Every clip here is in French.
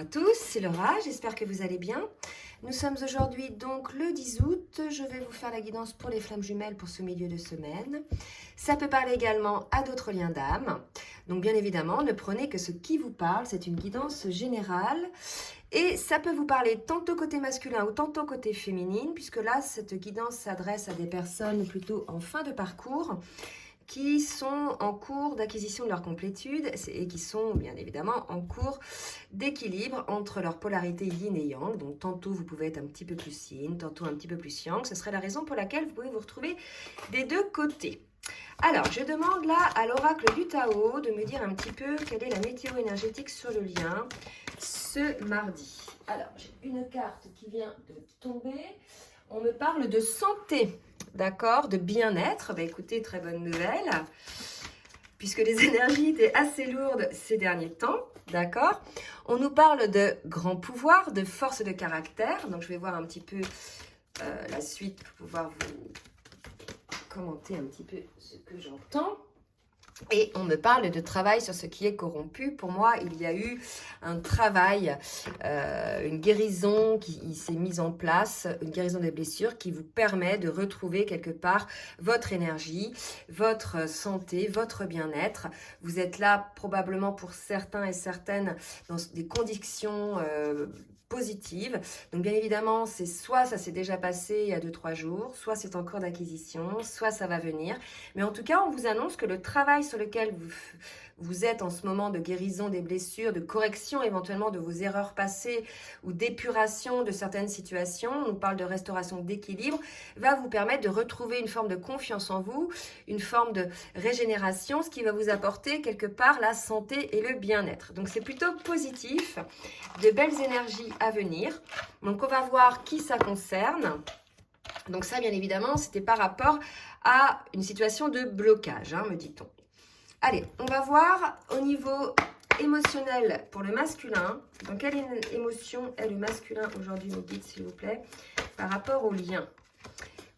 à tous, c'est Laura, j'espère que vous allez bien. Nous sommes aujourd'hui donc le 10 août, je vais vous faire la guidance pour les flammes jumelles pour ce milieu de semaine. Ça peut parler également à d'autres liens d'âme, donc bien évidemment ne prenez que ce qui vous parle, c'est une guidance générale. Et ça peut vous parler tantôt côté masculin ou tantôt côté féminine, puisque là cette guidance s'adresse à des personnes plutôt en fin de parcours, qui sont en cours d'acquisition de leur complétude et qui sont bien évidemment en cours d'équilibre entre leur polarité yin et yang. Donc tantôt vous pouvez être un petit peu plus yin, tantôt un petit peu plus yang. Ce serait la raison pour laquelle vous pouvez vous retrouver des deux côtés. Alors, je demande là à l'oracle du Tao de me dire un petit peu quelle est la météo énergétique sur le lien ce mardi. Alors, j'ai une carte qui vient de tomber. On me parle de santé. D'accord, de bien-être. Bah, écoutez, très bonne nouvelle, puisque les énergies étaient assez lourdes ces derniers temps. D'accord. On nous parle de grand pouvoir, de force de caractère. Donc, je vais voir un petit peu la suite pour pouvoir vous commenter un petit peu ce que j'entends. Et on me parle de travail sur ce qui est corrompu. Pour moi, il y a eu un travail, une guérison qui s'est mise en place, une guérison des blessures qui vous permet de retrouver quelque part votre énergie, votre santé, votre bien-être. Vous êtes là probablement pour certains et certaines dans des conditions positive. Donc bien évidemment, c'est soit ça s'est déjà passé il y a 2-3 jours, soit c'est en cours d'acquisition, soit ça va venir. Mais en tout cas, on vous annonce que le travail sur lequel vous êtes en ce moment de guérison des blessures, de correction éventuellement de vos erreurs passées ou d'épuration de certaines situations, on nous parle de restauration d'équilibre, va vous permettre de retrouver une forme de confiance en vous, une forme de régénération, ce qui va vous apporter quelque part la santé et le bien-être. Donc c'est plutôt positif, de belles énergies à venir. Donc on va voir qui ça concerne. Donc ça, bien évidemment, c'était par rapport à une situation de blocage, hein, me dit-on. Allez, on va voir au niveau émotionnel pour le masculin. Dans quelle émotion est le masculin aujourd'hui, me dites s'il vous plaît, par rapport au lien.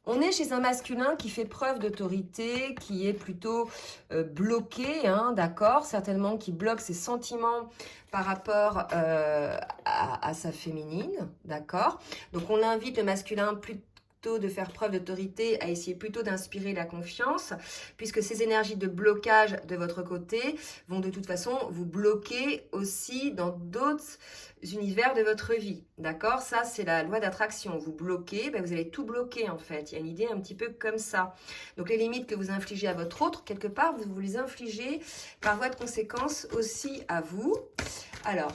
On est chez un masculin qui fait preuve d'autorité, qui est plutôt bloqué, hein, d'accord, certainement qui bloque ses sentiments par rapport à sa féminine, d'accord. Donc on invite le masculin plutôt de faire preuve d'autorité, à essayer plutôt d'inspirer la confiance, puisque ces énergies de blocage de votre côté vont de toute façon vous bloquer aussi dans d'autres univers de votre vie, d'accord. Ça, c'est la loi d'attraction. Vous bloquez, ben vous allez tout bloquer en fait. Il y a une idée un petit peu comme ça. Donc les limites que vous infligez à votre autre, quelque part, vous les infligez par voie de conséquence aussi à vous. Alors,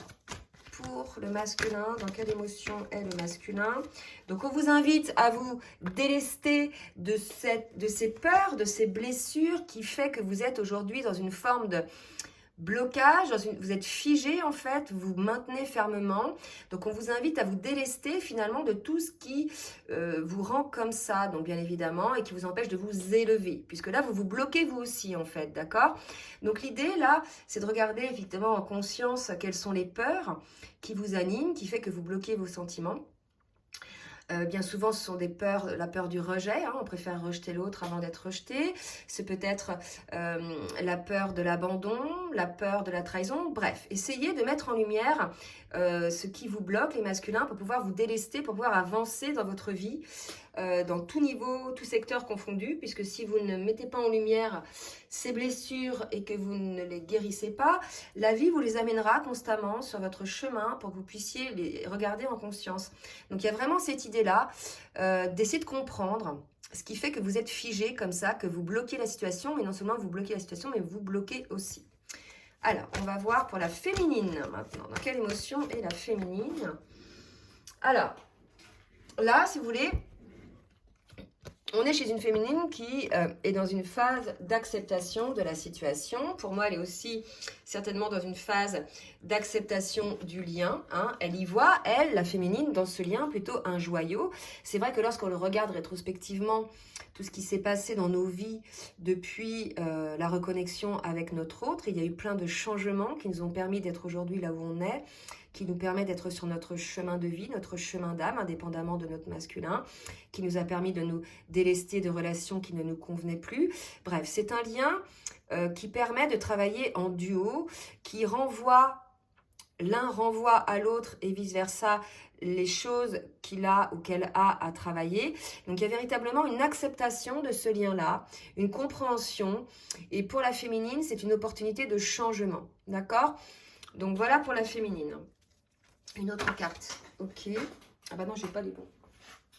pour le masculin, dans quelle émotion est le masculin? Donc on vous invite à vous délester de ces peurs, de ces blessures qui fait que vous êtes aujourd'hui dans une forme de blocage, vous êtes figé en fait, vous maintenez fermement. Donc on vous invite à vous délester finalement de tout ce qui vous rend comme ça, donc bien évidemment, et qui vous empêche de vous élever, puisque là vous vous bloquez vous aussi en fait, d'accord. Donc l'idée là, c'est de regarder effectivement en conscience quelles sont les peurs qui vous animent, qui fait que vous bloquez vos sentiments. Bien souvent, ce sont des peurs, la peur du rejet, hein, on préfère rejeter l'autre avant d'être rejeté. C'est peut-être la peur de l'abandon, la peur de la trahison. Bref, essayez de mettre en lumière ce qui vous bloque, les masculins, pour pouvoir vous délester, pour pouvoir avancer dans votre vie, dans tout niveau, tout secteur confondu, puisque si vous ne mettez pas en lumière ces blessures et que vous ne les guérissez pas, la vie vous les amènera constamment sur votre chemin pour que vous puissiez les regarder en conscience. Donc il y a vraiment cette idée-là d'essayer de comprendre ce qui fait que vous êtes figé comme ça, que vous bloquez la situation, mais non seulement vous bloquez la situation, mais vous bloquez aussi. Alors, on va voir pour la féminine maintenant. Dans quelle émotion est la féminine? Alors, là, si vous voulez, on est chez une féminine qui est dans une phase d'acceptation de la situation. Pour moi, elle est aussi certainement dans une phase d'acceptation du lien, hein. Elle y voit, elle, la féminine, dans ce lien, plutôt un joyau. C'est vrai que lorsqu'on le regarde rétrospectivement, tout ce qui s'est passé dans nos vies depuis la reconnexion avec notre autre, il y a eu plein de changements qui nous ont permis d'être aujourd'hui là où on est, qui nous permet d'être sur notre chemin de vie, notre chemin d'âme, indépendamment de notre masculin, qui nous a permis de nous délester de relations qui ne nous convenaient plus. Bref, c'est un lien qui permet de travailler en duo, qui renvoie l'un renvoie à l'autre et vice-versa les choses qu'il a ou qu'elle a à travailler. Donc, il y a véritablement une acceptation de ce lien-là, une compréhension. Et pour la féminine, c'est une opportunité de changement. D'accord? Donc, voilà pour la féminine. Une autre carte. Ok. Ah bah non, j'ai pas les bons.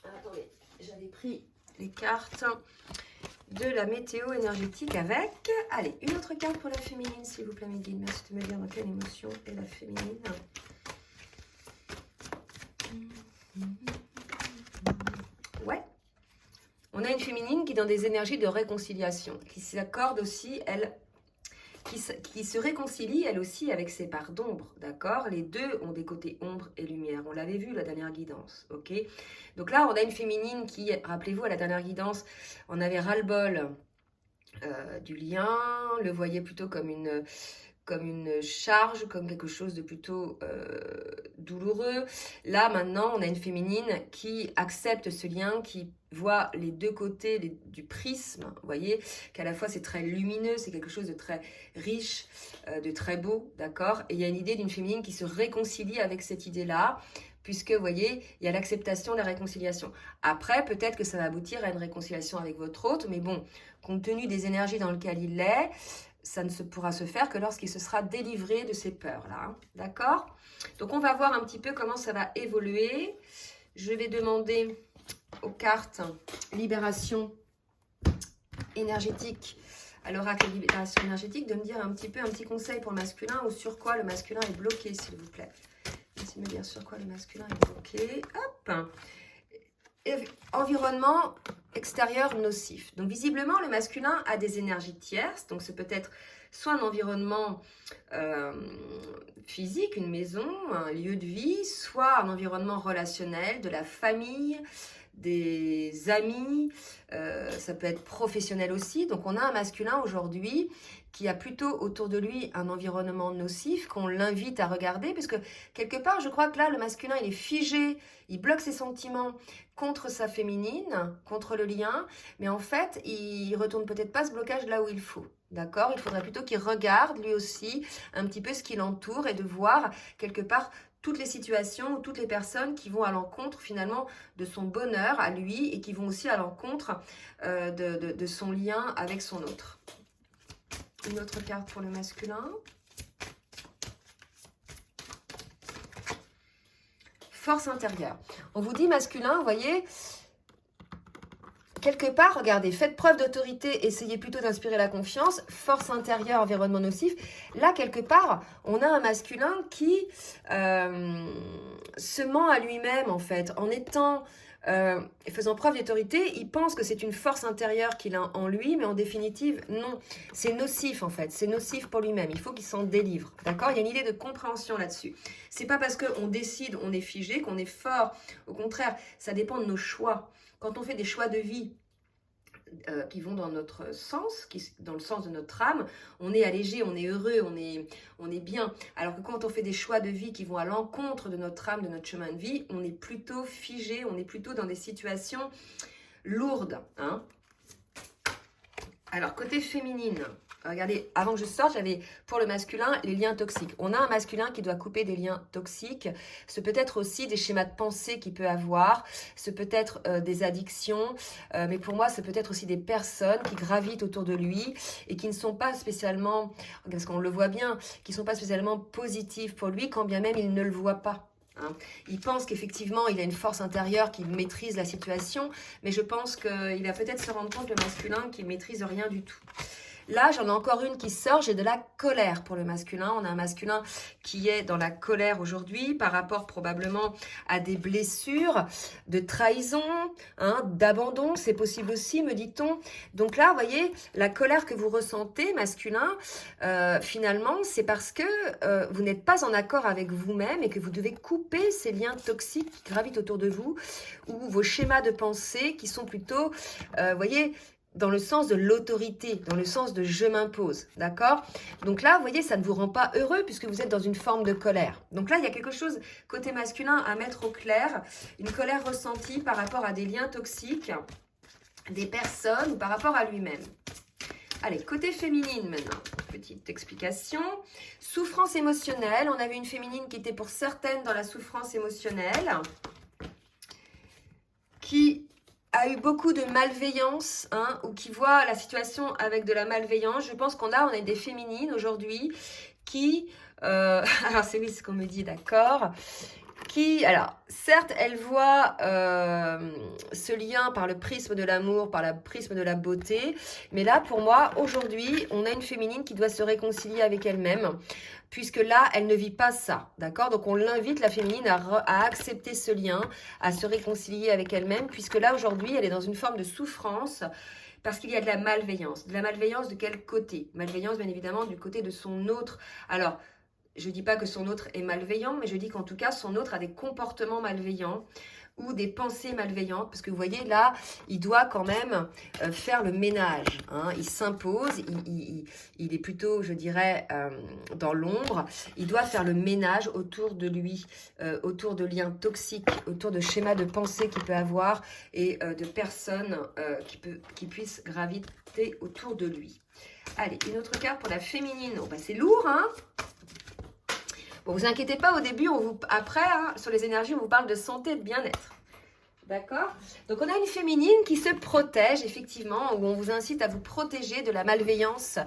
Attendez, j'avais pris les cartes de la météo énergétique avec... Allez, une autre carte pour la féminine, s'il vous plaît, mes guides. Merci de me dire dans quelle émotion est la féminine. Ouais. On a une féminine qui est dans des énergies de réconciliation, qui s'accorde aussi, elle, qui se réconcilie, elle aussi, avec ses parts d'ombre, d'accord? Les deux ont des côtés ombre et lumière. On l'avait vu, la dernière guidance, ok? Donc là, on a une féminine qui, rappelez-vous, à la dernière guidance, on avait ras-le-bol du lien, le voyait plutôt comme une charge, comme quelque chose de plutôt douloureux. Là, maintenant, on a une féminine qui accepte ce lien, qui voit les deux côtés du prisme, vous voyez, qu'à la fois c'est très lumineux, c'est quelque chose de très riche, de très beau, d'accord? Et il y a une idée d'une féminine qui se réconcilie avec cette idée-là, puisque, vous voyez, il y a l'acceptation de la réconciliation. Après, peut-être que ça va aboutir à une réconciliation avec votre autre, mais bon, compte tenu des énergies dans lesquelles il est, ça ne pourra se faire que lorsqu'il se sera délivré de ces peurs-là. Hein, d'accord? Donc, on va voir un petit peu comment ça va évoluer. Je vais demander aux cartes libération énergétique, à l'oracle libération énergétique, de me dire un petit conseil pour le masculin ou sur quoi le masculin est bloqué, s'il vous plaît. Merci de me dire sur quoi le masculin est bloqué. Hop! Environnement extérieur nocif. Donc visiblement, le masculin a des énergies tierces. Donc c'est peut-être soit un environnement physique, une maison, un lieu de vie, soit un environnement relationnel, de la famille, des amis, ça peut être professionnel aussi. Donc on a un masculin aujourd'hui qui a plutôt autour de lui un environnement nocif qu'on l'invite à regarder, parce que quelque part je crois que là le masculin il est figé, il bloque ses sentiments contre sa féminine, contre le lien, mais en fait il retourne peut-être pas ce blocage là où il faut. D'accord? Il faudrait plutôt qu'il regarde lui aussi un petit peu ce qui l'entoure et de voir quelque part toutes les situations ou toutes les personnes qui vont à l'encontre finalement de son bonheur à lui et qui vont aussi à l'encontre de son lien avec son autre. Une autre carte pour le masculin. Force intérieure. On vous dit masculin, vous voyez, quelque part, regardez, faites preuve d'autorité, essayez plutôt d'inspirer la confiance, force intérieure, environnement nocif. Là, quelque part, on a un masculin qui se ment à lui-même, en fait, en étant, faisant preuve d'autorité, il pense que c'est une force intérieure qu'il a en lui, mais en définitive, non. C'est nocif, en fait, c'est nocif pour lui-même, il faut qu'il s'en délivre, d'accord? Il y a une idée de compréhension là-dessus. C'est pas parce qu'on décide, on est figé, qu'on est fort, au contraire, ça dépend de nos choix. Quand on fait des choix de vie qui vont dans notre sens, dans le sens de notre âme, on est allégé, on est heureux, on est bien. Alors que quand on fait des choix de vie qui vont à l'encontre de notre âme, de notre chemin de vie, on est plutôt figé, on est plutôt dans des situations lourdes. Hein. Alors, côté féminine, regardez, avant que je sorte, j'avais pour le masculin les liens toxiques. On a un masculin qui doit couper des liens toxiques. Ce peut être aussi des schémas de pensée qu'il peut avoir. Ce peut être des addictions. Mais pour moi, ce peut être aussi des personnes qui gravitent autour de lui et qui ne sont pas spécialement, parce qu'on le voit bien, qui ne sont pas spécialement positives pour lui, quand bien même il ne le voit pas. Hein. Il pense qu'effectivement il a une force intérieure qui maîtrise la situation, mais je pense qu'il va peut-être se rendre compte, le masculin, qu'il ne maîtrise rien du tout. Là, j'en ai encore une qui sort, j'ai de la colère pour le masculin. On a un masculin qui est dans la colère aujourd'hui par rapport probablement à des blessures, de trahison, hein, d'abandon, c'est possible aussi, me dit-on. Donc là, vous voyez, la colère que vous ressentez, masculin, finalement, c'est parce que vous n'êtes pas en accord avec vous-même et que vous devez couper ces liens toxiques qui gravitent autour de vous ou vos schémas de pensée qui sont plutôt, vous voyez, dans le sens de l'autorité, dans le sens de je m'impose, d'accord? Donc là, vous voyez, ça ne vous rend pas heureux puisque vous êtes dans une forme de colère. Donc là, il y a quelque chose côté masculin à mettre au clair, une colère ressentie par rapport à des liens toxiques, des personnes ou par rapport à lui-même. Allez, côté féminine maintenant, petite explication. Souffrance émotionnelle, on avait une féminine qui était pour certaines dans la souffrance émotionnelle, qui a eu beaucoup de malveillance, hein, ou qui voit la situation avec de la malveillance. Je pense qu'on a des féminines aujourd'hui qui, alors c'est oui ce qu'on me dit, d'accord, qui, alors certes, elle voit ce lien par le prisme de l'amour, par le prisme de la beauté, mais là, pour moi, aujourd'hui, on a une féminine qui doit se réconcilier avec elle-même, puisque là, elle ne vit pas ça, d'accord? Donc, on l'invite, la féminine, à accepter ce lien, à se réconcilier avec elle-même, puisque là, aujourd'hui, elle est dans une forme de souffrance, parce qu'il y a de la malveillance. De la malveillance de quel côté? Malveillance, bien évidemment, du côté de son autre. Alors, je ne dis pas que son autre est malveillant, mais je dis qu'en tout cas, son autre a des comportements malveillants ou des pensées malveillantes. Parce que vous voyez, là, il doit quand même faire le ménage. Hein. Il s'impose, il est plutôt, je dirais, dans l'ombre. Il doit faire le ménage autour de lui, autour de liens toxiques, autour de schémas de pensée qu'il peut avoir et de personnes qui puissent graviter autour de lui. Allez, une autre carte pour la féminine. Oh, bah, c'est lourd, hein? Bon, vous inquiétez pas, au début, après, hein, sur les énergies, on vous parle de santé et de bien-être. D'accord? Donc, on a une féminine qui se protège, effectivement, où on vous incite à vous protéger de la malveillance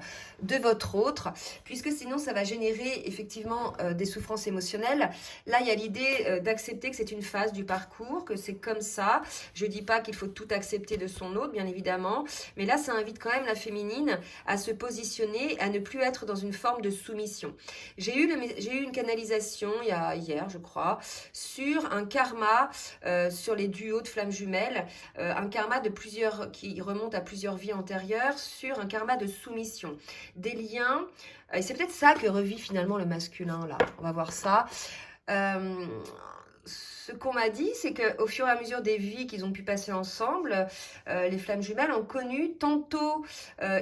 de votre autre, puisque sinon, ça va générer, effectivement, des souffrances émotionnelles. Là, il y a l'idée d'accepter que c'est une phase du parcours, que c'est comme ça. Je ne dis pas qu'il faut tout accepter de son autre, bien évidemment, mais là, ça invite quand même la féminine à se positionner, à ne plus être dans une forme de soumission. J'ai eu une canalisation, hier, je crois, sur un karma, sur les duos de flammes jumelles, un karma qui remonte à plusieurs vies antérieures, sur un karma de soumission, des liens, et c'est peut-être ça que revit finalement le masculin, là, on va voir ça. Ce qu'on m'a dit, c'est qu'au fur et à mesure des vies qu'ils ont pu passer ensemble, les flammes jumelles ont connu, tantôt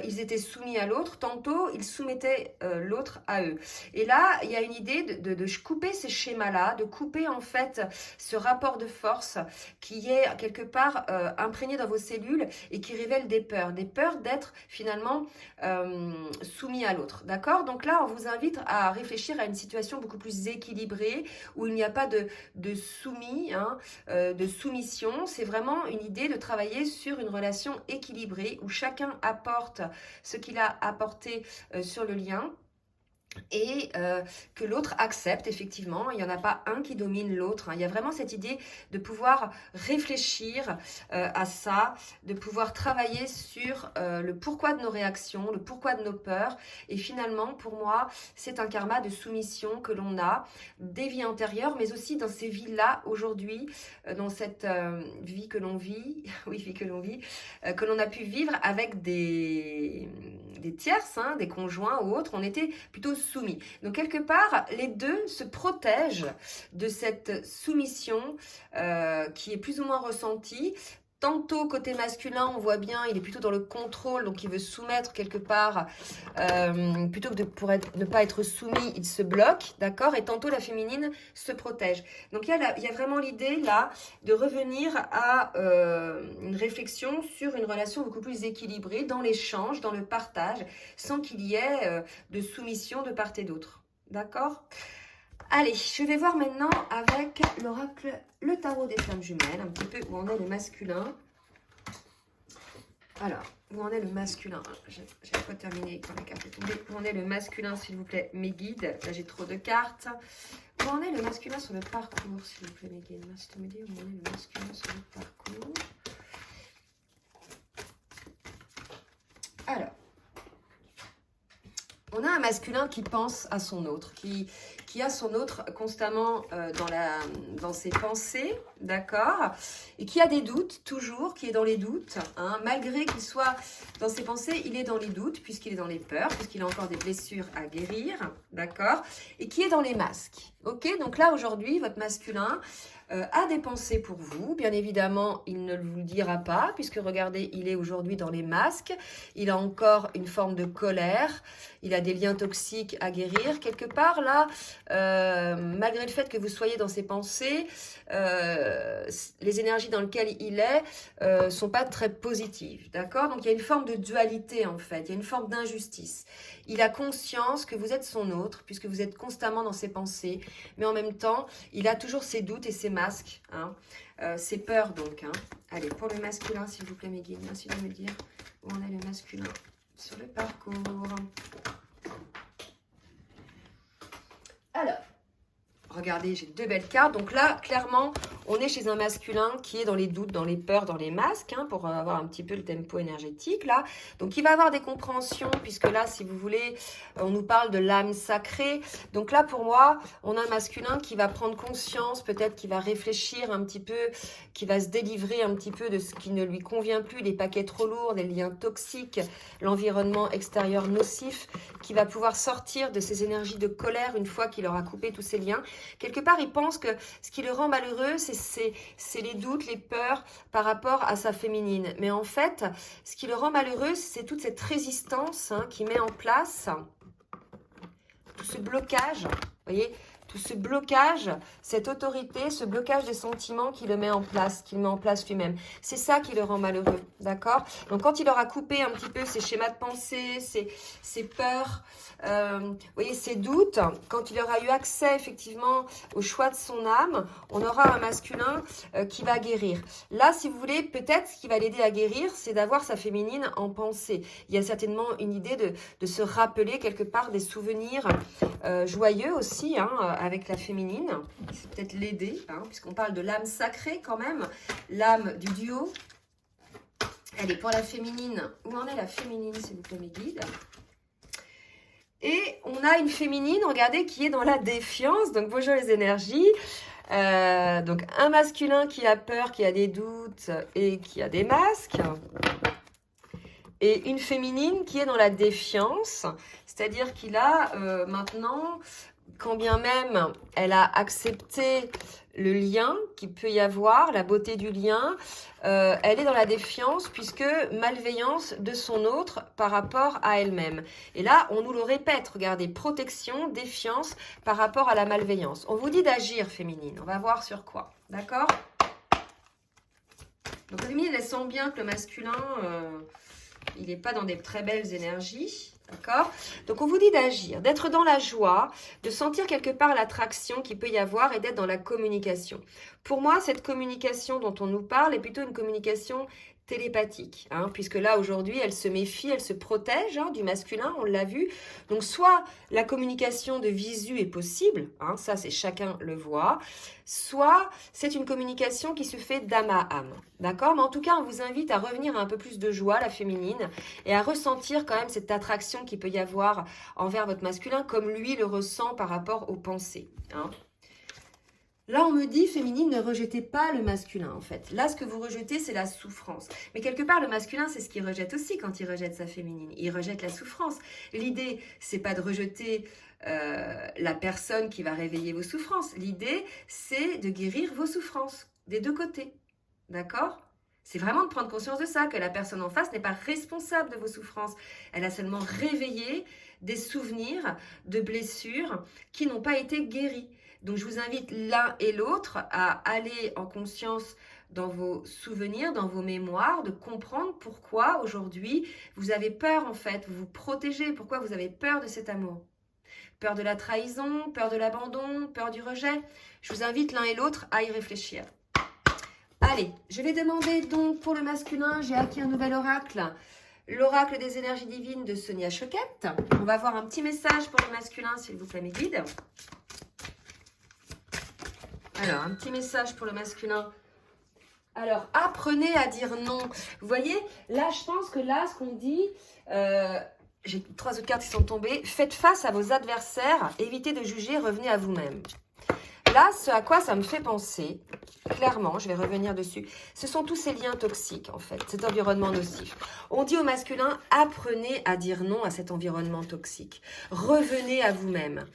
ils étaient soumis à l'autre, tantôt ils soumettaient l'autre à eux. Et là, il y a une idée de couper ces schémas-là, de couper en fait ce rapport de force qui est quelque part imprégné dans vos cellules et qui révèle des peurs d'être finalement soumis à l'autre. D'accord? Donc là, on vous invite à réfléchir à une situation beaucoup plus équilibrée où il n'y a pas de soumission, de soumission. C'est vraiment une idée de travailler sur une relation équilibrée où chacun apporte ce qu'il a apporté sur le lien. Et que l'autre accepte, effectivement, il n'y en a pas un qui domine l'autre. Hein. Il y a vraiment cette idée de pouvoir réfléchir à ça, de pouvoir travailler sur le pourquoi de nos réactions, le pourquoi de nos peurs. Et finalement, pour moi, c'est un karma de soumission que l'on a des vies antérieures, mais aussi dans ces vies-là, aujourd'hui, dans cette vie que l'on vit, oui, vie que l'on vit, que l'on a pu vivre avec des tierces, hein, des conjoints ou autres. On était plutôt soumis. Donc, quelque part, les deux se protègent de cette soumission qui est plus ou moins ressentie. Tantôt, côté masculin, on voit bien, il est plutôt dans le contrôle, donc il veut soumettre quelque part, plutôt que ne pas être soumis, il se bloque, d'accord? Et tantôt, la féminine se protège. Donc, il y a vraiment l'idée, là, de revenir à une réflexion sur une relation beaucoup plus équilibrée, dans l'échange, dans le partage, sans qu'il y ait de soumission de part et d'autre. D'accord? Allez, je vais voir maintenant avec l'oracle, le tarot des flammes jumelles, un petit peu où en est le masculin. Alors, où en est le masculin? J'ai pas terminé quand la carte est tombée. Où en est le masculin, s'il vous plaît, mes guides? Là, j'ai trop de cartes. Où en est le masculin sur le parcours, s'il vous plaît, mes guides? Merci de me dire où en est le masculin sur le parcours. Alors, on a un masculin qui pense à son autre, qui a son autre constamment dans ses pensées, d'accord, et qui a des doutes, toujours, qui est dans les doutes, hein, malgré qu'il soit dans ses pensées, il est dans les doutes, puisqu'il est dans les peurs, puisqu'il a encore des blessures à guérir, d'accord, et qui est dans les masques, ok. Donc là, aujourd'hui, votre masculin a des pensées pour vous. Bien évidemment, il ne vous le dira pas, puisque regardez, il est aujourd'hui dans les masques. Il a encore une forme de colère. Il a des liens toxiques à guérir. Quelque part, là, malgré le fait que vous soyez dans ses pensées, les énergies dans lesquelles il est sont pas très positives, d'accord? Donc il y a une forme de dualité en fait, il y a une forme d'injustice. Il a conscience que vous êtes son autre, puisque vous êtes constamment dans ses pensées, mais en même temps, il a toujours ses doutes et ses masques, hein, ses peurs donc. Hein. Allez, pour le masculin, s'il vous plaît mes guides, merci de me dire où en est le masculin sur le parcours. Alors, regardez, j'ai 2 belles cartes. Donc là, clairement, on est chez un masculin qui est dans les doutes, dans les peurs, dans les masques, hein, pour avoir un petit peu le tempo énergétique, là. Donc, il va avoir des compréhensions, puisque là, si vous voulez, on nous parle de l'âme sacrée. Donc là, pour moi, on a un masculin qui va prendre conscience, peut-être qui va réfléchir un petit peu, qui va se délivrer un petit peu de ce qui ne lui convient plus, les paquets trop lourds, les liens toxiques, l'environnement extérieur nocif, qui va pouvoir sortir de ces énergies de colère une fois qu'il aura coupé tous ces liens. Quelque part, il pense que ce qui le rend malheureux, c'est les doutes, les peurs par rapport à sa féminine. Mais en fait, ce qui le rend malheureux, c'est toute cette résistance qu'il met en place, tout ce blocage, vous voyez, tout ce blocage, cette autorité, ce blocage des sentiments qu'il met en place lui-même. C'est ça qui le rend malheureux, d'accord? Donc, quand il aura coupé un petit peu ses schémas de pensée, ses peurs, vous voyez, ses doutes, quand il aura eu accès effectivement au choix de son âme, on aura un masculin qui va guérir. Là, si vous voulez, peut-être ce qui va l'aider à guérir, c'est d'avoir sa féminine en pensée. Il y a certainement une idée de se rappeler quelque part des souvenirs joyeux aussi, hein, avec la féminine. C'est peut-être l'aider, hein, puisqu'on parle de l'âme sacrée quand même, l'âme du duo. Elle est pour la féminine. Où en est la féminine, s'il vous plaît, mes guides? Et on a une féminine, regardez, qui est dans la défiance. Donc, bonjour les énergies. Donc, un masculin qui a peur, qui a des doutes et qui a des masques. Et une féminine qui est dans la défiance. C'est-à-dire qu'il a maintenant, quand bien même elle a accepté le lien qu'il peut y avoir, la beauté du lien, elle est dans la défiance puisque malveillance de son autre par rapport à elle-même. Et là, on nous le répète, regardez, protection, défiance par rapport à la malveillance. On vous dit d'agir féminine, on va voir sur quoi, d'accord? Donc la féminine, elle sent bien que le masculin, il n'est pas dans des très belles énergies. D'accord? Donc, on vous dit d'agir, d'être dans la joie, de sentir quelque part l'attraction qu'il peut y avoir et d'être dans la communication. Pour moi, cette communication dont on nous parle est plutôt une communication télépathique, hein, puisque là, aujourd'hui, elle se méfie, elle se protège du masculin, on l'a vu. Donc, soit la communication de visu est possible, hein, ça, c'est chacun le voit, soit c'est une communication qui se fait d'âme à âme, d'accord? Mais en tout cas, on vous invite à revenir à un peu plus de joie, la féminine, et à ressentir quand même cette attraction qu'il peut y avoir envers votre masculin, comme lui le ressent par rapport aux pensées, hein. Là, on me dit, féminine, ne rejetez pas le masculin, en fait. Là, ce que vous rejetez, c'est la souffrance. Mais quelque part, le masculin, c'est ce qu'il rejette aussi quand il rejette sa féminine. Il rejette la souffrance. L'idée, c'est pas de rejeter la personne qui va réveiller vos souffrances. L'idée, c'est de guérir vos souffrances, des deux côtés. D'accord ? C'est vraiment de prendre conscience de ça, que la personne en face n'est pas responsable de vos souffrances. Elle a seulement réveillé des souvenirs de blessures qui n'ont pas été guéries. Donc, je vous invite l'un et l'autre à aller en conscience dans vos souvenirs, dans vos mémoires, de comprendre pourquoi aujourd'hui vous avez peur en fait, vous vous protégez, pourquoi vous avez peur de cet amour. Peur de la trahison, peur de l'abandon, peur du rejet. Je vous invite l'un et l'autre à y réfléchir. Allez, je vais demander donc pour le masculin, j'ai acquis un nouvel oracle. L'oracle des énergies divines de Sonia Choquette. On va voir un petit message pour le masculin, s'il vous plaît, mes guides. Alors, un petit message pour le masculin. Alors, apprenez à dire non. Vous voyez, là, je pense que là, ce qu'on dit, j'ai 3 autres cartes qui sont tombées. Faites face à vos adversaires, évitez de juger, revenez à vous-même. là, ce à quoi ça me fait penser, clairement, je vais revenir dessus, ce sont tous ces liens toxiques, en fait, cet environnement nocif. On dit au masculin, apprenez à dire non à cet environnement toxique. Revenez à vous-même.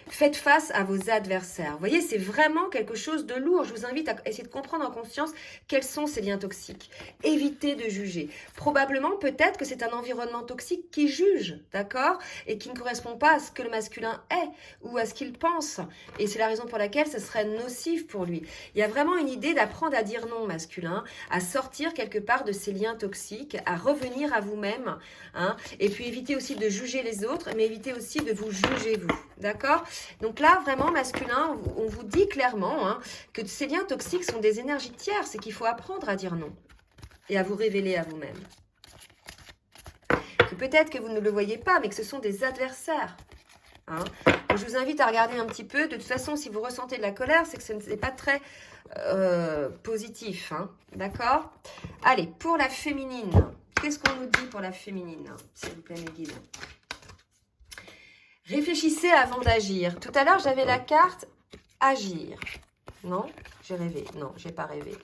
Faites face à vos adversaires. Vous voyez, c'est vraiment quelque chose de lourd. Je vous invite à essayer de comprendre en conscience quels sont ces liens toxiques. Évitez de juger. Probablement, peut-être que c'est un environnement toxique qui juge, d'accord? Et qui ne correspond pas à ce que le masculin est ou à ce qu'il pense. Et c'est la raison pour laquelle ce serait nocif pour lui. Il y a vraiment une idée d'apprendre à dire non masculin, à sortir quelque part de ces liens toxiques, à revenir à vous-même, hein, et puis éviter aussi de juger les autres, mais éviter aussi de vous juger vous, d'accord? Donc là, vraiment, masculin, on vous dit clairement hein, que ces liens toxiques sont des énergies tiers. C'est qu'il faut apprendre à dire non et à vous révéler à vous-même. Que peut-être que vous ne le voyez pas, mais que ce sont des adversaires. Hein. Donc, je vous invite à regarder un petit peu. De toute façon, si vous ressentez de la colère, c'est que ce n'est pas très positif. Hein. D'accord? Allez, pour la féminine. Qu'est-ce qu'on nous dit pour la féminine, s'il vous plaît, mes guides? Réfléchissez avant d'agir. Tout à l'heure, j'avais la carte agir. Non, j'ai rêvé. Non, j'ai pas rêvé.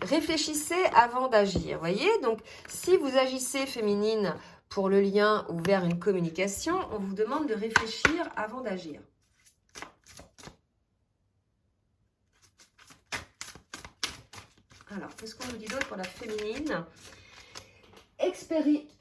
Réfléchissez avant d'agir. Voyez, donc si vous agissez féminine pour le lien ou vers une communication, on vous demande de réfléchir avant d'agir. Alors, qu'est-ce qu'on nous dit d'autre pour la féminine?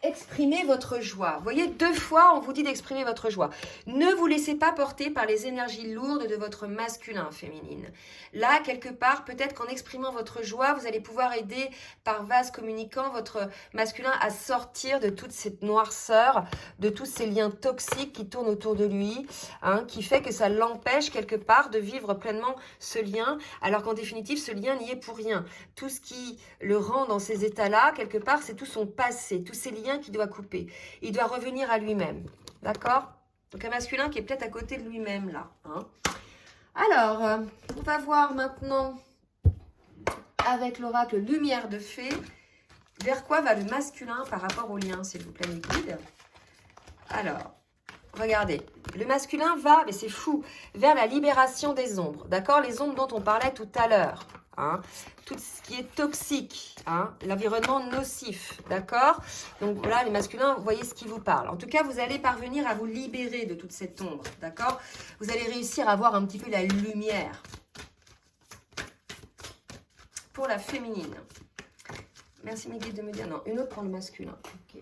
Exprimez votre joie. Vous voyez, 2 fois, on vous dit d'exprimer votre joie. Ne vous laissez pas porter par les énergies lourdes de votre masculin féminine. Là, quelque part, peut-être qu'en exprimant votre joie, vous allez pouvoir aider par vase communicant votre masculin à sortir de toute cette noirceur, de tous ces liens toxiques qui tournent autour de lui, hein, qui fait que ça l'empêche quelque part de vivre pleinement ce lien, alors qu'en définitive, ce lien n'y est pour rien. Tout ce qui le rend dans ces états-là, quelque part, c'est tout son passé, tous ces liens qu'il doit couper. Il doit revenir à lui-même. D'accord? Donc un masculin qui est peut-être à côté de lui-même là. Hein. Alors, on va voir maintenant avec l'oracle Lumière de Fée, vers quoi va le masculin par rapport au lien, s'il vous plaît, mes guides. Alors, regardez, le masculin va, mais c'est fou, vers la libération des ombres. D'accord? Les ombres dont on parlait tout à l'heure. Hein, tout ce qui est toxique, hein, l'environnement nocif, d'accord? Donc là, les masculins, vous voyez ce qui vous parle. En tout cas, vous allez parvenir à vous libérer de toute cette ombre, d'accord? Vous allez réussir à voir un petit peu la lumière. Pour la féminine. Merci mes guides de me dire, non, une autre pour le masculin. Ok.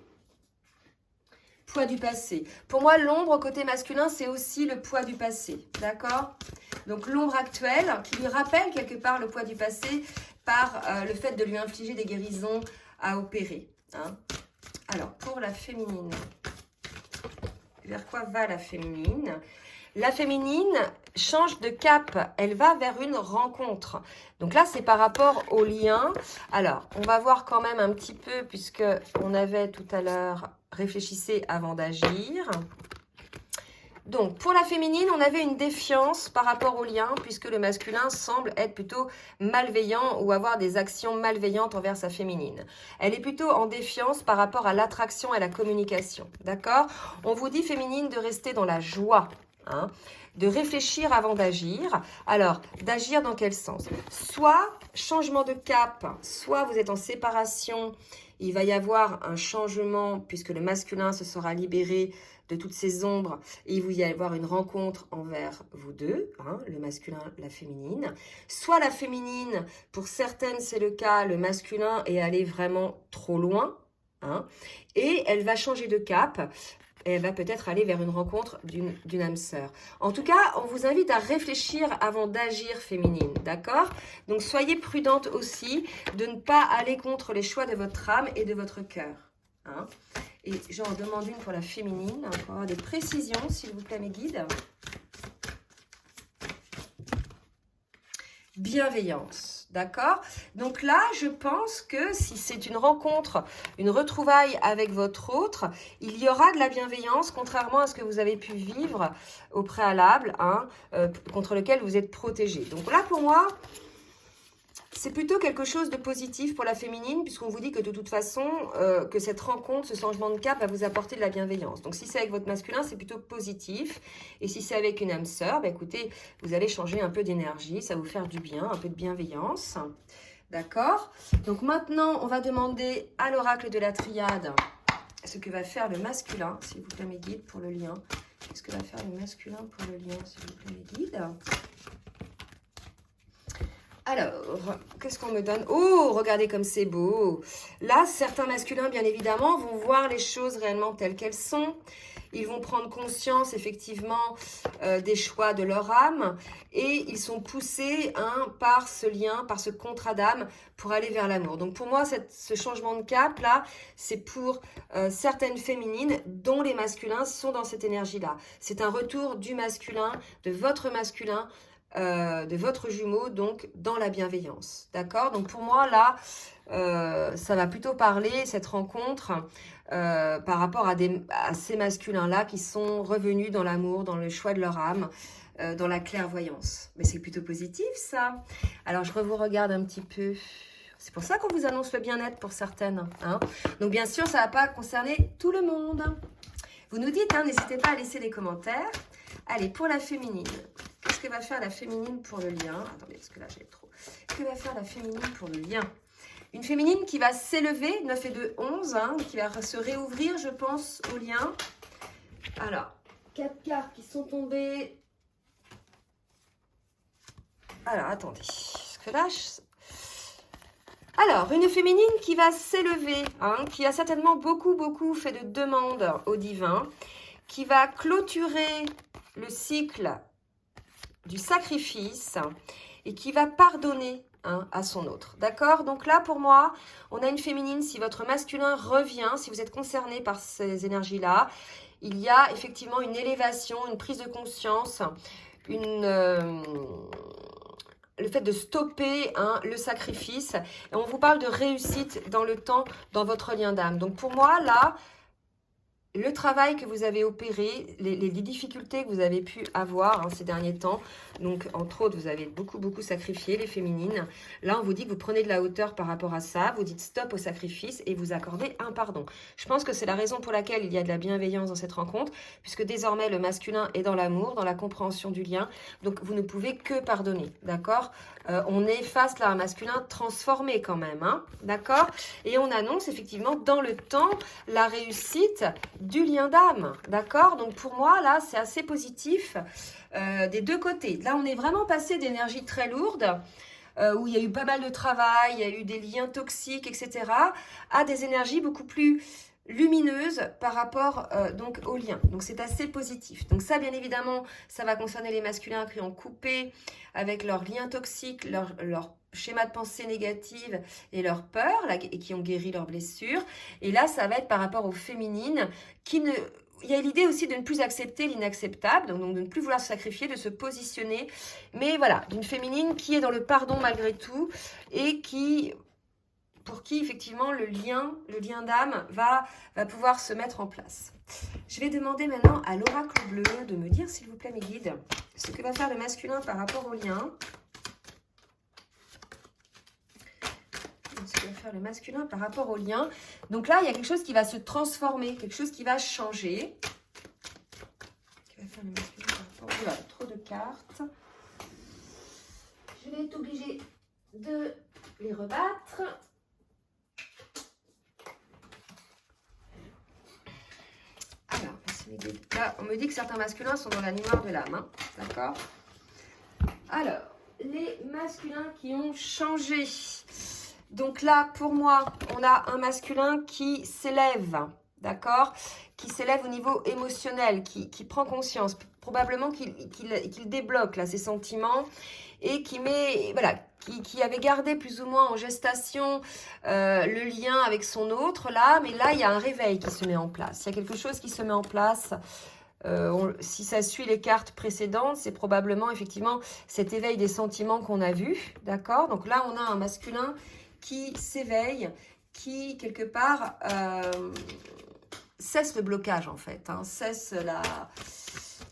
Poids du passé. Pour moi, l'ombre côté masculin, c'est aussi le poids du passé, d'accord? Donc l'ombre actuelle qui lui rappelle quelque part le poids du passé par le fait de lui infliger des guérisons à opérer. Hein. Alors pour la féminine, vers quoi va la féminine? La féminine change de cap, elle va vers une rencontre. Donc là, c'est par rapport au lien. Alors, on va voir quand même un petit peu, puisque on avait tout à l'heure réfléchissez avant d'agir. Donc, pour la féminine, on avait une défiance par rapport au lien, puisque le masculin semble être plutôt malveillant ou avoir des actions malveillantes envers sa féminine. Elle est plutôt en défiance par rapport à l'attraction et à la communication. D'accord? On vous dit, féminine, de rester dans la joie. Hein, de réfléchir avant d'agir. Alors, d'agir dans quel sens? Soit changement de cap, soit vous êtes en séparation, il va y avoir un changement puisque le masculin se sera libéré de toutes ces ombres et il va y avoir une rencontre envers vous deux, hein, le masculin, la féminine. Soit la féminine, pour certaines c'est le cas, le masculin est allé vraiment trop loin, hein, et elle va changer de cap. Et elle va peut-être aller vers une rencontre d'une âme sœur. En tout cas, on vous invite à réfléchir avant d'agir féminine, d'accord? Donc, soyez prudente aussi de ne pas aller contre les choix de votre âme et de votre cœur. Hein? Et j'en demande une pour la féminine, pour avoir des précisions, s'il vous plaît, mes guides. Bienveillance, d'accord? Donc là, je pense que si c'est une rencontre, une retrouvaille avec votre autre, il y aura de la bienveillance, contrairement à ce que vous avez pu vivre au préalable, hein, contre lequel vous êtes protégé. Donc là, pour moi, c'est plutôt quelque chose de positif pour la féminine, puisqu'on vous dit que de toute façon, que cette rencontre, ce changement de cap va vous apporter de la bienveillance. Donc si c'est avec votre masculin, c'est plutôt positif. Et si c'est avec une âme sœur, bah, écoutez, vous allez changer un peu d'énergie, ça va vous faire du bien, un peu de bienveillance. D'accord? Donc maintenant, on va demander à l'oracle de la triade ce que va faire le masculin, s'il vous plaît mes guides, pour le lien. Qu'est-ce que va faire le masculin pour le lien, s'il vous plaît mes guides? Alors, qu'est-ce qu'on me donne? Oh, regardez comme c'est beau. Là, certains masculins, bien évidemment, vont voir les choses réellement telles qu'elles sont. Ils vont prendre conscience, effectivement, des choix de leur âme. Et ils sont poussés par ce lien, par ce contrat d'âme, pour aller vers l'amour. Donc, pour moi, ce changement de cap, là, c'est pour certaines féminines dont les masculins sont dans cette énergie-là. C'est un retour du masculin, de votre jumeau, donc dans la bienveillance. D'accord? Donc pour moi, là, ça va plutôt parler, cette rencontre, par rapport à ces masculins-là qui sont revenus dans l'amour, dans le choix de leur âme, dans la clairvoyance. Mais c'est plutôt positif, ça. Alors, je vous regarde un petit peu. C'est pour ça qu'on vous annonce le bien-être pour certaines. Hein. Donc, bien sûr, ça ne va pas concerner tout le monde. Vous nous dites, hein, n'hésitez pas à laisser les commentaires. Allez, pour la féminine. Qu'est-ce que va faire la féminine pour le lien? Attendez, parce que là, j'ai trop. Que va faire la féminine pour le lien? Une féminine qui va s'élever, 9 et 2, 11, hein, qui va se réouvrir, je pense, au lien. Alors, 4 cartes qui sont tombées. Alors, attendez. Parce que là, Alors, une féminine qui va s'élever, hein, qui a certainement beaucoup fait de demandes au divin, qui va clôturer le cycle du sacrifice et qui va pardonner à son autre. D'accord? Donc là, pour moi, on a une féminine, si votre masculin revient, si vous êtes concerné par ces énergies-là, il y a effectivement une élévation, une prise de conscience, le fait de stopper le sacrifice. Et on vous parle de réussite dans le temps, dans votre lien d'âme. Donc pour moi, là, le travail que vous avez opéré, les difficultés que vous avez pu avoir ces derniers temps, donc entre autres, vous avez beaucoup sacrifié les féminines. Là, on vous dit que vous prenez de la hauteur par rapport à ça, vous dites stop au sacrifice et vous accordez un pardon. Je pense que c'est la raison pour laquelle il y a de la bienveillance dans cette rencontre, puisque désormais, le masculin est dans l'amour, dans la compréhension du lien, donc vous ne pouvez que pardonner, d'accord? On est face là à un masculin transformé quand même, hein, d'accord? Et on annonce effectivement dans le temps la réussite du lien d'âme, d'accord? Donc pour moi, là, c'est assez positif des deux côtés. Là, on est vraiment passé d'énergie très lourde, où il y a eu pas mal de travail, il y a eu des liens toxiques, etc., à des énergies beaucoup plus lumineuses par rapport donc au lien. Donc c'est assez positif. Donc ça, bien évidemment, ça va concerner les masculins qui ont coupé avec leurs liens toxiques, leur schéma de pensée négative et leur peur, et qui ont guéri leurs blessures. Et là, ça va être par rapport aux féminines qui ne... Il y a l'idée aussi de ne plus accepter l'inacceptable, donc de ne plus vouloir se sacrifier, de se positionner. Mais voilà, d'une féminine qui est dans le pardon malgré tout et pour qui, effectivement, le lien d'âme va pouvoir se mettre en place. Je vais demander maintenant à l'oracle bleu de me dire, s'il vous plaît, mes guides, ce que va faire le masculin par rapport au lien. Ce que va faire le masculin par rapport au lien. Donc là, il y a quelque chose qui va se transformer, quelque chose qui va changer. Ce que va faire le masculin par rapport au lien. Voilà, trop de cartes. Je vais être obligée de les rebattre. Alors, là, on me dit que certains masculins sont dans la nuit noire de l'âme, hein, d'accord? Alors, les masculins qui ont changé. Donc là, pour moi, on a un masculin qui s'élève, d'accord? Qui s'élève au niveau émotionnel, qui prend conscience, probablement qu'il débloque là, ses sentiments et qui avait gardé plus ou moins en gestation le lien avec son autre là, mais là, il y a un réveil qui se met en place. Il y a quelque chose qui se met en place. Si ça suit les cartes précédentes, c'est probablement effectivement cet éveil des sentiments qu'on a vu, d'accord? Donc là, on a un masculin qui s'éveille, qui, quelque part, cesse le blocage, en fait, hein, cesse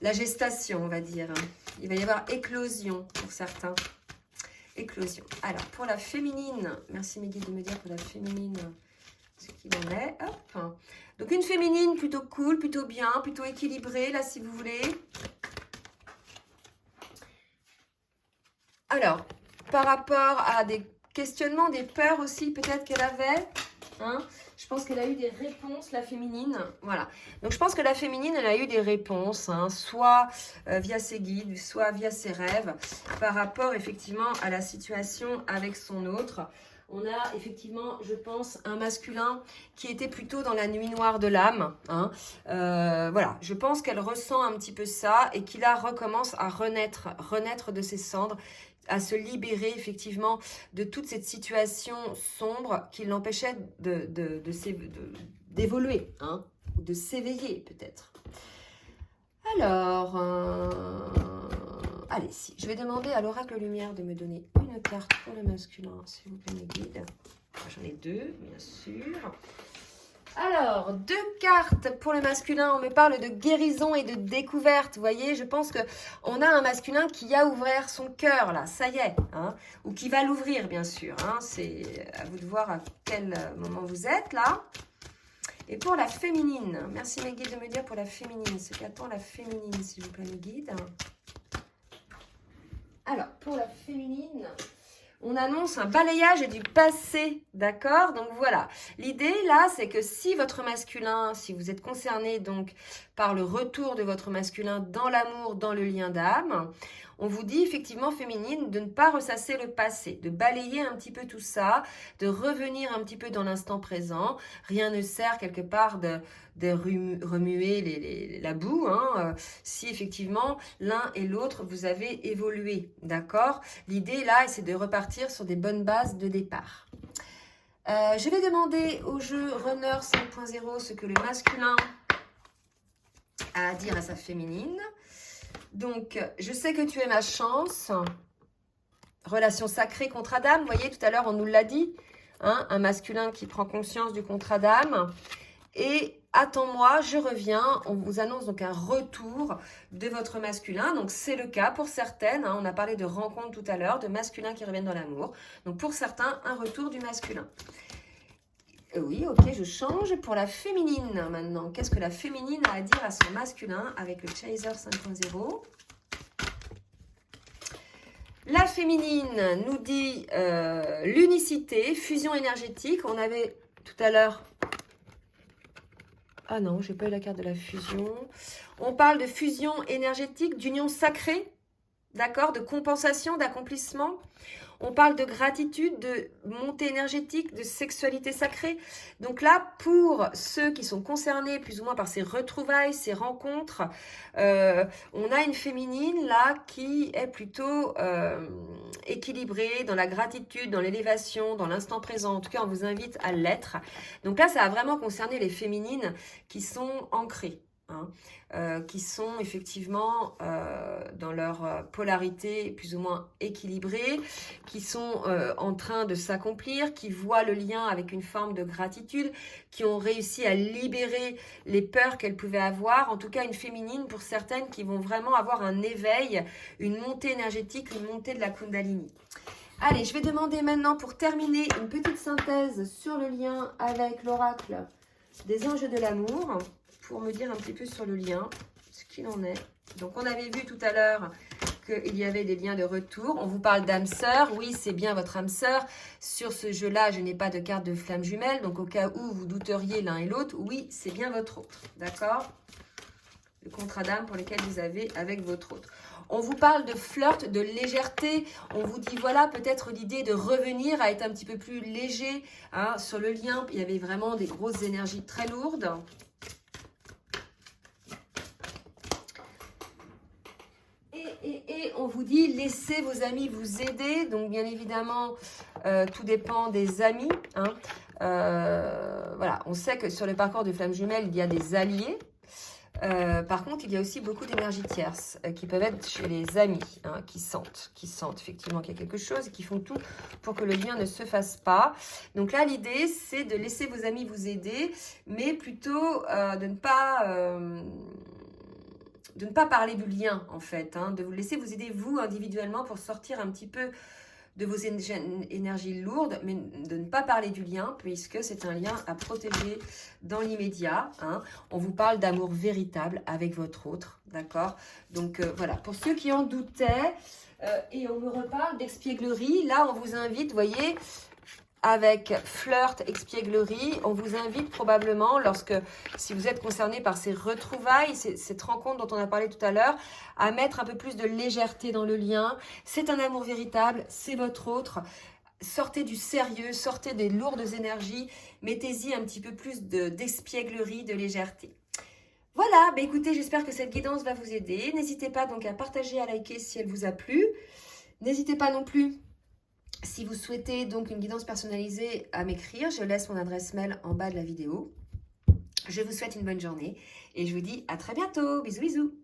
la gestation, on va dire. Il va y avoir éclosion pour certains. éclosion. Alors, pour la féminine, merci mes guides de me dire pour la féminine ce qu'il en est. Hop. Donc, une féminine plutôt cool, plutôt bien, plutôt équilibrée, là, si vous voulez. Alors, par rapport à des questionnements, des peurs aussi, peut-être qu'elle avait, hein, je pense qu'elle a eu des réponses, la féminine. Voilà. Donc, je pense que la féminine, elle a eu des réponses, hein, soit via ses guides, soit via ses rêves, par rapport, effectivement, à la situation avec son autre. On a effectivement, je pense, un masculin qui était plutôt dans la nuit noire de l'âme. Hein. Voilà, je pense qu'elle ressent un petit peu ça et qu'il recommence à renaître de ses cendres, à se libérer effectivement de toute cette situation sombre qui l'empêchait d'évoluer, hein, ou de s'éveiller peut-être. Alors, allez, si, je vais demander à l'oracle lumière de me donner une carte pour le masculin, s'il vous plaît mes guides. J'en ai deux, bien sûr. Alors, 2 cartes pour le masculin. On me parle de guérison et de découverte. Vous voyez, je pense qu'on a un masculin qui a ouvert son cœur, là. Ça y est. Hein, ou qui va l'ouvrir, bien sûr. Hein, c'est à vous de voir à quel moment vous êtes, là. Et pour la féminine. Merci, mes guides, de me dire pour la féminine. Ce qu'attend la féminine, s'il vous plaît, mes guides. Alors, pour la féminine... On annonce un balayage du passé, d'accord? Donc voilà, l'idée là, c'est que si votre masculin, si vous êtes concerné donc par le retour de votre masculin dans l'amour, dans le lien d'âme, on vous dit effectivement féminine de ne pas ressasser le passé, de balayer un petit peu tout ça, de revenir un petit peu dans l'instant présent. Rien ne sert quelque part de remuer la boue, hein, si effectivement l'un et l'autre vous avez évolué, d'accord? L'idée là, c'est de repartir sur des bonnes bases de départ. Je vais demander au jeu Runner 5.0 ce que le masculin a à dire à sa féminine. Donc, je sais que tu es ma chance. Relation sacrée, contrat d'âme. Vous voyez, tout à l'heure, on nous l'a dit. Hein, un masculin qui prend conscience du contrat d'âme. Et attends-moi, je reviens. On vous annonce donc un retour de votre masculin. Donc, c'est le cas pour certaines. Hein, on a parlé de rencontres tout à l'heure, de masculins qui reviennent dans l'amour. Donc, pour certains, un retour du masculin. Oui, ok, je change pour la féminine maintenant. Qu'est-ce que la féminine a à dire à son masculin avec le Chaser 5.0? La féminine nous dit l'unicité, fusion énergétique. On avait tout à l'heure... Ah non, j'ai pas eu la carte de la fusion. On parle de fusion énergétique, d'union sacrée, d'accord, de compensation, d'accomplissement. On parle de gratitude, de montée énergétique, de sexualité sacrée. Donc là, pour ceux qui sont concernés plus ou moins par ces retrouvailles, ces rencontres, on a une féminine là qui est plutôt équilibrée dans la gratitude, dans l'élévation, dans l'instant présent. En tout cas, on vous invite à l'être. Donc là, ça a vraiment concerné les féminines qui sont ancrées. Hein, qui sont effectivement dans leur polarité plus ou moins équilibrée, qui sont en train de s'accomplir, qui voient le lien avec une forme de gratitude, qui ont réussi à libérer les peurs qu'elles pouvaient avoir, en tout cas une féminine pour certaines qui vont vraiment avoir un éveil, une montée énergétique, une montée de la Kundalini. Allez, je vais demander maintenant pour terminer une petite synthèse sur le lien avec l'oracle des anges de l'amour, pour me dire un petit peu sur le lien, ce qu'il en est. Donc, on avait vu tout à l'heure qu'il y avait des liens de retour. On vous parle d'âme sœur. Oui, c'est bien votre âme sœur. Sur ce jeu-là, je n'ai pas de carte de flamme jumelle. Donc, au cas où vous douteriez l'un et l'autre, oui, c'est bien votre autre. D'accord? Le contrat d'âme pour lequel vous avez avec votre autre. On vous parle de flirt, de légèreté. On vous dit, voilà, peut-être l'idée de revenir à être un petit peu plus léger. Hein, sur le lien, il y avait vraiment des grosses énergies très lourdes. Et on vous dit, laissez vos amis vous aider. Donc, bien évidemment, tout dépend des amis. Hein. Voilà, on sait que sur le parcours de flamme jumelle, il y a des alliés. Par contre, il y a aussi beaucoup d'énergies tierces qui peuvent être chez les amis, hein, qui sentent effectivement qu'il y a quelque chose et qui font tout pour que le lien ne se fasse pas. Donc là, l'idée, c'est de laisser vos amis vous aider, mais plutôt de ne pas parler du lien, en fait, hein, de vous laisser vous aider, vous, individuellement, pour sortir un petit peu de vos énergies lourdes, mais de ne pas parler du lien, puisque c'est un lien à protéger dans l'immédiat. Hein. On vous parle d'amour véritable avec votre autre, d'accord? Donc voilà, pour ceux qui en doutaient, et on me reparle d'espièglerie, là on vous invite, vous voyez, avec flirt, espièglerie, on vous invite probablement, si vous êtes concerné par ces retrouvailles, cette rencontre dont on a parlé tout à l'heure, à mettre un peu plus de légèreté dans le lien. C'est un amour véritable, c'est votre autre. Sortez du sérieux, sortez des lourdes énergies, mettez-y un petit peu plus d'espièglerie, de légèreté. Voilà, bah écoutez, j'espère que cette guidance va vous aider. N'hésitez pas donc à partager, à liker si elle vous a plu. N'hésitez pas non plus, si vous souhaitez donc une guidance personnalisée, à m'écrire. Je laisse mon adresse mail en bas de la vidéo. Je vous souhaite une bonne journée et je vous dis à très bientôt. Bisous, bisous.